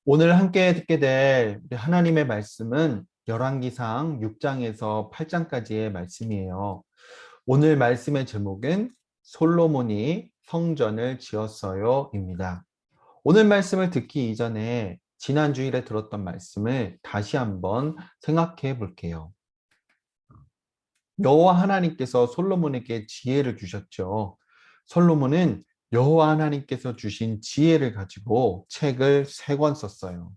오늘 함께 듣게 될 우리 하나님의 말씀은 열왕기상 6장에서 8장까지의 말씀이에요. 오늘 말씀의 제목은 솔로몬이 성전을 지었어요입니다. 오늘 말씀을 듣기 이전에 지난 주일에 들었던 말씀을 다시 한번 생각해 볼게요. 여호와 하나님께서 솔로몬에게 지혜를 주셨죠. 솔로몬은 여호와 하나님께서 주신 지혜를 가지고 책을 3권 썼어요.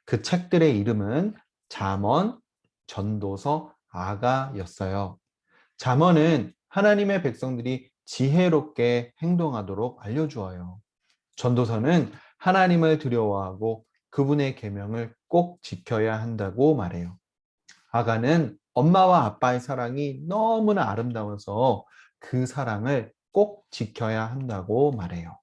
그 책들의 이름은 잠언, 전도서, 아가였어요. 잠언은 하나님의 백성들이 지혜롭게 행동하도록 알려주어요. 전도서는 하나님을 두려워하고 그분의 계명을 꼭 지켜야 한다고 말해요. 아가는 엄마와 아빠의 사랑이 너무나 아름다워서 그 사랑을 꼭 지켜야 한다고 말해요.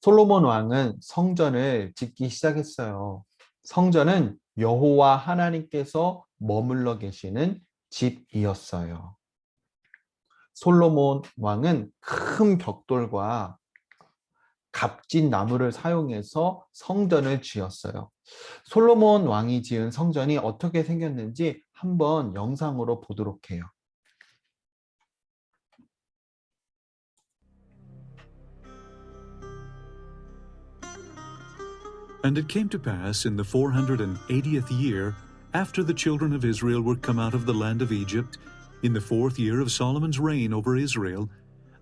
솔로몬 왕은 성전을 짓기 시작했어요. 성전은 여호와 하나님께서 머물러 계시는 집이었어요. 솔로몬 왕은 큰 벽돌과 값진 나무를 사용해서 성전을 지었어요. 솔로몬 왕이 지은 성전이 어떻게 생겼는지 한번 영상으로 보도록 해요. And it came to pass in the 480th year, after the children of Israel were come out of the land of Egypt, in the 4th year of Solomon's reign over Israel,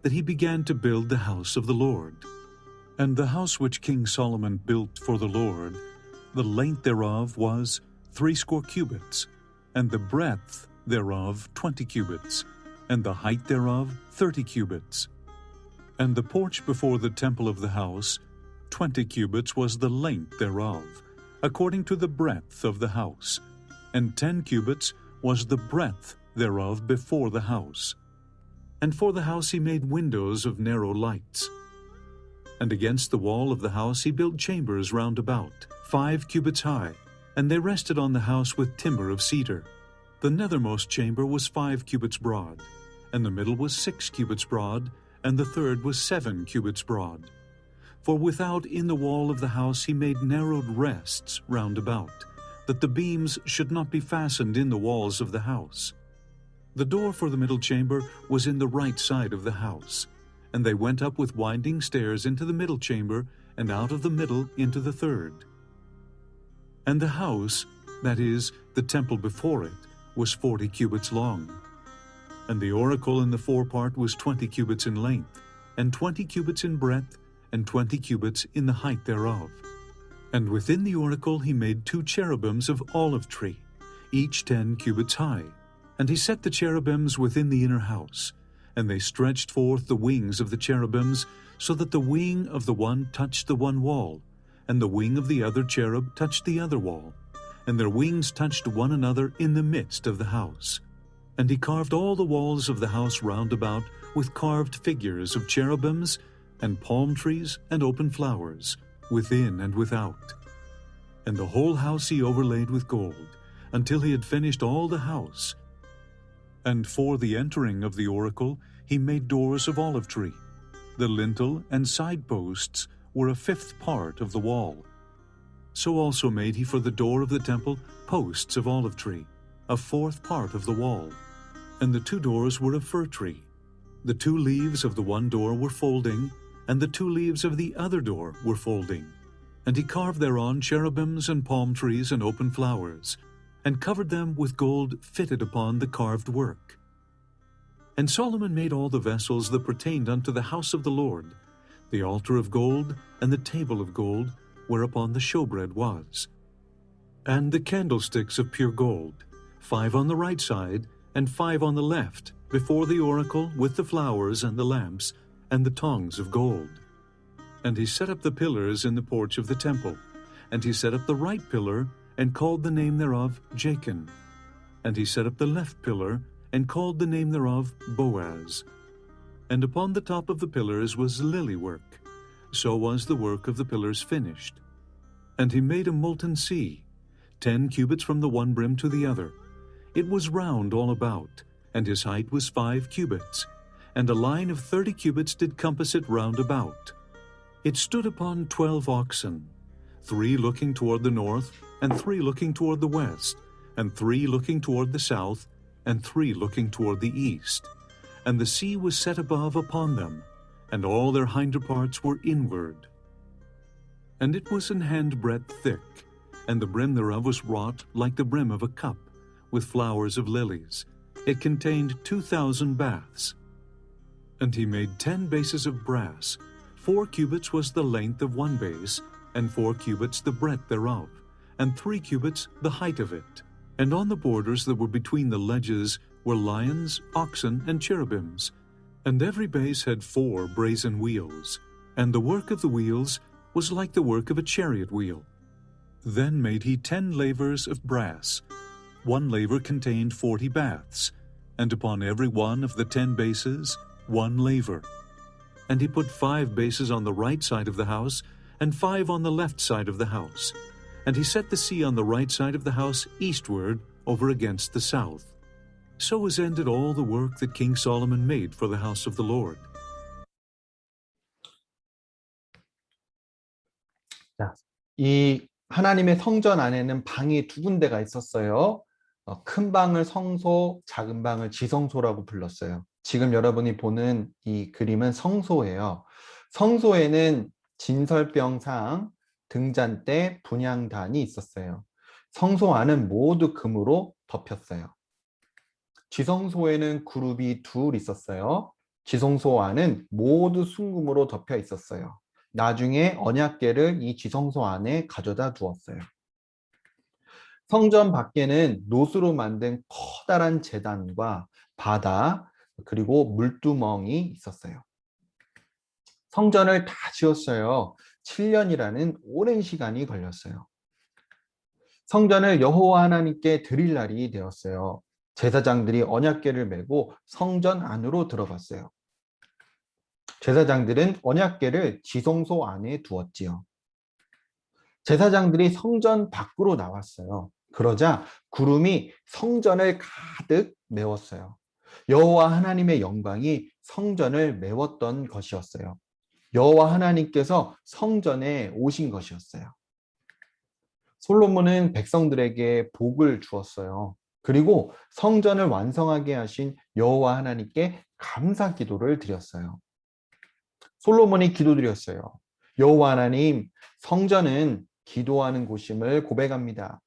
that he began to build the house of the Lord. And the house which King Solomon built for the Lord, the length thereof was 80 cubits, and the breadth thereof 20 cubits, and the height thereof 30 cubits. And the porch before the temple of the house, 20 cubits was the length thereof, according to the breadth of the house, and 10 cubits was the breadth thereof before the house. And for the house he made windows of narrow lights. And against the wall of the house he built chambers round about, 5 cubits high, and they rested on the house with timber of cedar. The nethermost chamber was 5 cubits broad, and the middle was 6 cubits broad, and the third was 7 cubits broad. For without in the wall of the house he made narrowed rests round about, that the beams should not be fastened in the walls of the house. The door for the middle chamber was in the right side of the house, and they went up with winding stairs into the middle chamber, and out of the middle into the third. And the house, that is, the temple before it, was 40 cubits long. And the oracle in the forepart was 20 cubits in length, and 20 cubits in breadth, and 20 cubits in the height thereof. And within the oracle he made 2 cherubims of olive tree, each 10 cubits high. And he set the cherubims within the inner house, and they stretched forth the wings of the cherubims, so that the wing of the one touched the one wall, and the wing of the other cherub touched the other wall, and their wings touched one another in the midst of the house. And he carved all the walls of the house round about with carved figures of cherubims, and palm trees and open flowers, within and without. And the whole house he overlaid with gold, until he had finished all the house. And for the entering of the oracle he made doors of olive tree. The lintel and side posts were a 5th part of the wall. So also made he for the door of the temple posts of olive tree, a 4th part of the wall. And the 2 doors were of fir tree. The 2 leaves of the one door were folding, and the 2 leaves of the other door were folding. And he carved thereon cherubims and palm trees and open flowers, and covered them with gold fitted upon the carved work. And Solomon made all the vessels that pertained unto the house of the Lord, the altar of gold, and the table of gold, whereupon the showbread was. And the candlesticks of pure gold, 5 on the right side, and 5 on the left, before the oracle, with the flowers and the lamps, and the tongs of gold. And he set up the pillars in the porch of the temple, and he set up the right pillar, and called the name thereof Jachin. And he set up the left pillar, and called the name thereof Boaz. And upon the top of the pillars was lily work. So was the work of the pillars finished. And he made a molten sea, 10 cubits from the one brim to the other. It was round all about, and his height was 5 cubits, and a line of 30 cubits did compass it round about. It stood upon 12 oxen. 3 looking toward the north, and 3 looking toward the west, and 3 looking toward the south, and 3 looking toward the east. And the sea was set above upon them, and all their hinder parts were inward. And it was an handbreadth thick, and the brim thereof was wrought like the brim of a cup, with flowers of lilies. It contained 2,000 baths. And he made 10 bases of brass. 4 cubits was the length of one base, and 4 cubits the breadth thereof, and 3 cubits the height of it. And on the borders that were between the ledges were lions, oxen, and cherubims. And every base had 4 brazen wheels, and the work of the wheels was like the work of a chariot wheel. Then made he 10 lavers of brass. One laver contained 40 baths, and upon every one of the 10 bases 1 laver. And he put 5 bases on the right side of the house, and 5 on the left side of the house. And he set the sea on the right side of the house eastward, over against the south. So was ended all the work that King Solomon made for the house of the Lord. 자, 이 하나님의 성전 안에는 방이 2군데가 있었어요. 큰 방을 성소, 작은 방을 지성소라고 불렀어요. 지금 여러분이 보는 이 그림은 성소예요. 성소에는 진설병상, 등잔대, 분향단이 있었어요. 성소 안은 모두 금으로 덮였어요. 지성소에는 그룹이 2 있었어요. 지성소 안은 모두 순금으로 덮여 있었어요. 나중에 언약궤를 이 지성소 안에 가져다 두었어요. 성전 밖에는 노수로 만든 커다란 제단과 바다, 그리고 물두멍이 있었어요. 성전을 다 지었어요. 7년이라는 오랜 시간이 걸렸어요. 성전을 여호와 하나님께 드릴 날이 되었어요. 제사장들이 언약궤를 메고 성전 안으로 들어갔어요. 제사장들은 언약궤를 지성소 안에 두었지요. 제사장들이 성전 밖으로 나왔어요. 그러자 구름이 성전을 가득 메웠어요. 여호와 하나님의 영광이 성전을 메웠던 것이었어요. 여호와 하나님께서 성전에 오신 것이었어요. 솔로몬은 백성들에게 복을 주었어요. 그리고 성전을 완성하게 하신 여호와 하나님께 감사 기도를 드렸어요. 솔로몬이 기도드렸어요. 여호와 하나님, 성전은 기도하는 곳임을 고백합니다.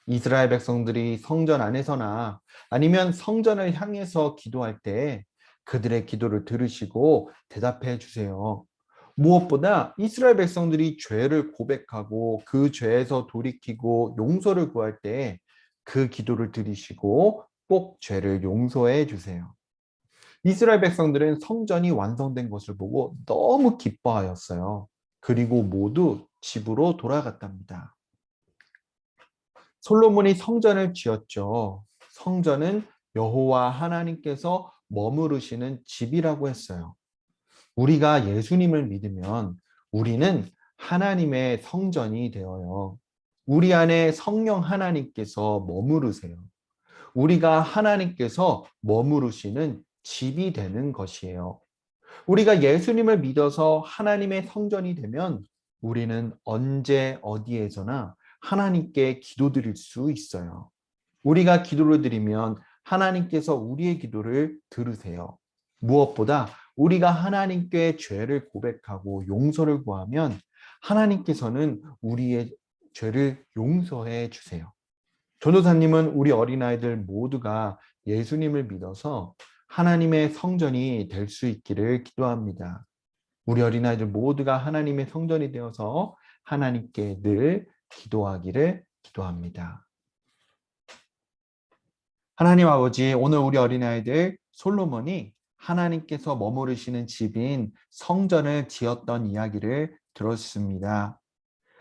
이스라엘 백성들이 성전 안에서나 아니면 성전을 향해서 기도할 때 그들의 기도를 들으시고 대답해 주세요. 무엇보다 이스라엘 백성들이 죄를 고백하고 그 죄에서 돌이키고 용서를 구할 때 그 기도를 들으시고 꼭 죄를 용서해 주세요. 이스라엘 백성들은 성전이 완성된 것을 보고 너무 기뻐하였어요. 그리고 모두 집으로 돌아갔답니다. 솔로몬이 성전을 지었죠. 성전은 여호와 하나님께서 머무르시는 집이라고 했어요. 우리가 예수님을 믿으면 우리는 하나님의 성전이 되어요. 우리 안에 성령 하나님께서 머무르세요. 우리가 하나님께서 머무르시는 집이 되는 것이에요. 우리가 예수님을 믿어서 하나님의 성전이 되면 우리는 언제 어디에서나 하나님께 기도드릴 수 있어요. 우리가 기도를 드리면 하나님께서 우리의 기도를 들으세요. 무엇보다 우리가 하나님께 죄를 고백하고 용서를 구하면 하나님께서는 우리의 죄를 용서해 주세요. 전도사님은 우리 어린아이들 모두가 예수님을 믿어서 하나님의 성전이 될 수 있기를 기도합니다. 우리 어린아이들 모두가 하나님의 성전이 되어서 하나님께 늘 기도하기를 기도합니다. 하나님 아버지, 오늘 우리 어린아이들 솔로몬이 하나님께서 머무르시는 집인 성전을 지었던 이야기를 들었습니다.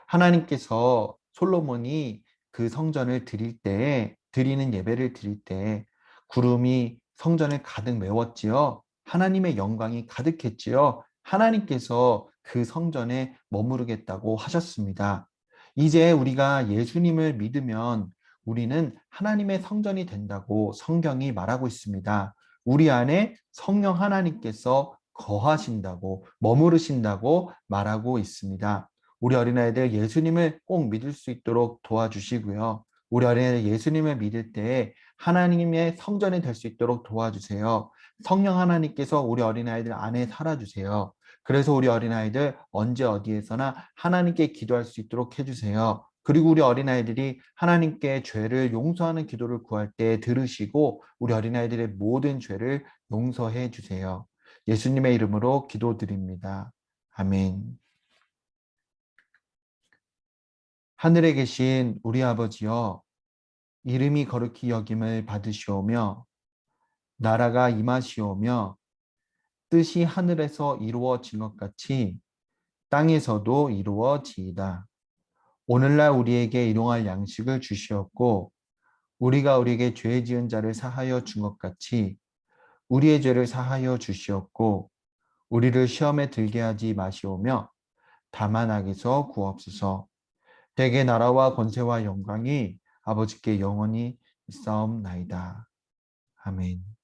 하나님께서 솔로몬이 그 성전을 드리는 예배를 드릴 때 구름이 성전을 가득 메웠지요. 하나님의 영광이 가득했지요. 하나님께서 그 성전에 머무르겠다고 하셨습니다. 이제 우리가 예수님을 믿으면 우리는 하나님의 성전이 된다고 성경이 말하고 있습니다. 우리 안에 성령 하나님께서 거하신다고, 머무르신다고 말하고 있습니다. 우리 어린아이들 예수님을 꼭 믿을 수 있도록 도와주시고요. 우리 어린아이들 예수님을 믿을 때 하나님의 성전이 될 수 있도록 도와주세요. 성령 하나님께서 우리 어린아이들 안에 살아주세요. 그래서 우리 어린아이들 언제 어디에서나 하나님께 기도할 수 있도록 해주세요. 그리고 우리 어린아이들이 하나님께 죄를 용서하는 기도를 구할 때 들으시고 우리 어린아이들의 모든 죄를 용서해 주세요. 예수님의 이름으로 기도드립니다. 아멘. 하늘에 계신 우리 아버지여, 이름이 거룩히 여김을 받으시오며 나라가 임하시오며 뜻이 하늘에서 이루어진 것 같이 땅에서도 이루어지이다. 오늘날 우리에게 일용할 양식을 주시었고 우리가 우리에게 죄 지은 자를 사하여 준 것 같이 우리의 죄를 사하여 주시었고 우리를 시험에 들게 하지 마시오며 다만 악에서 구하옵소서. 대개 나라와 권세와 영광이 아버지께 영원히 있사옵나이다. 아멘.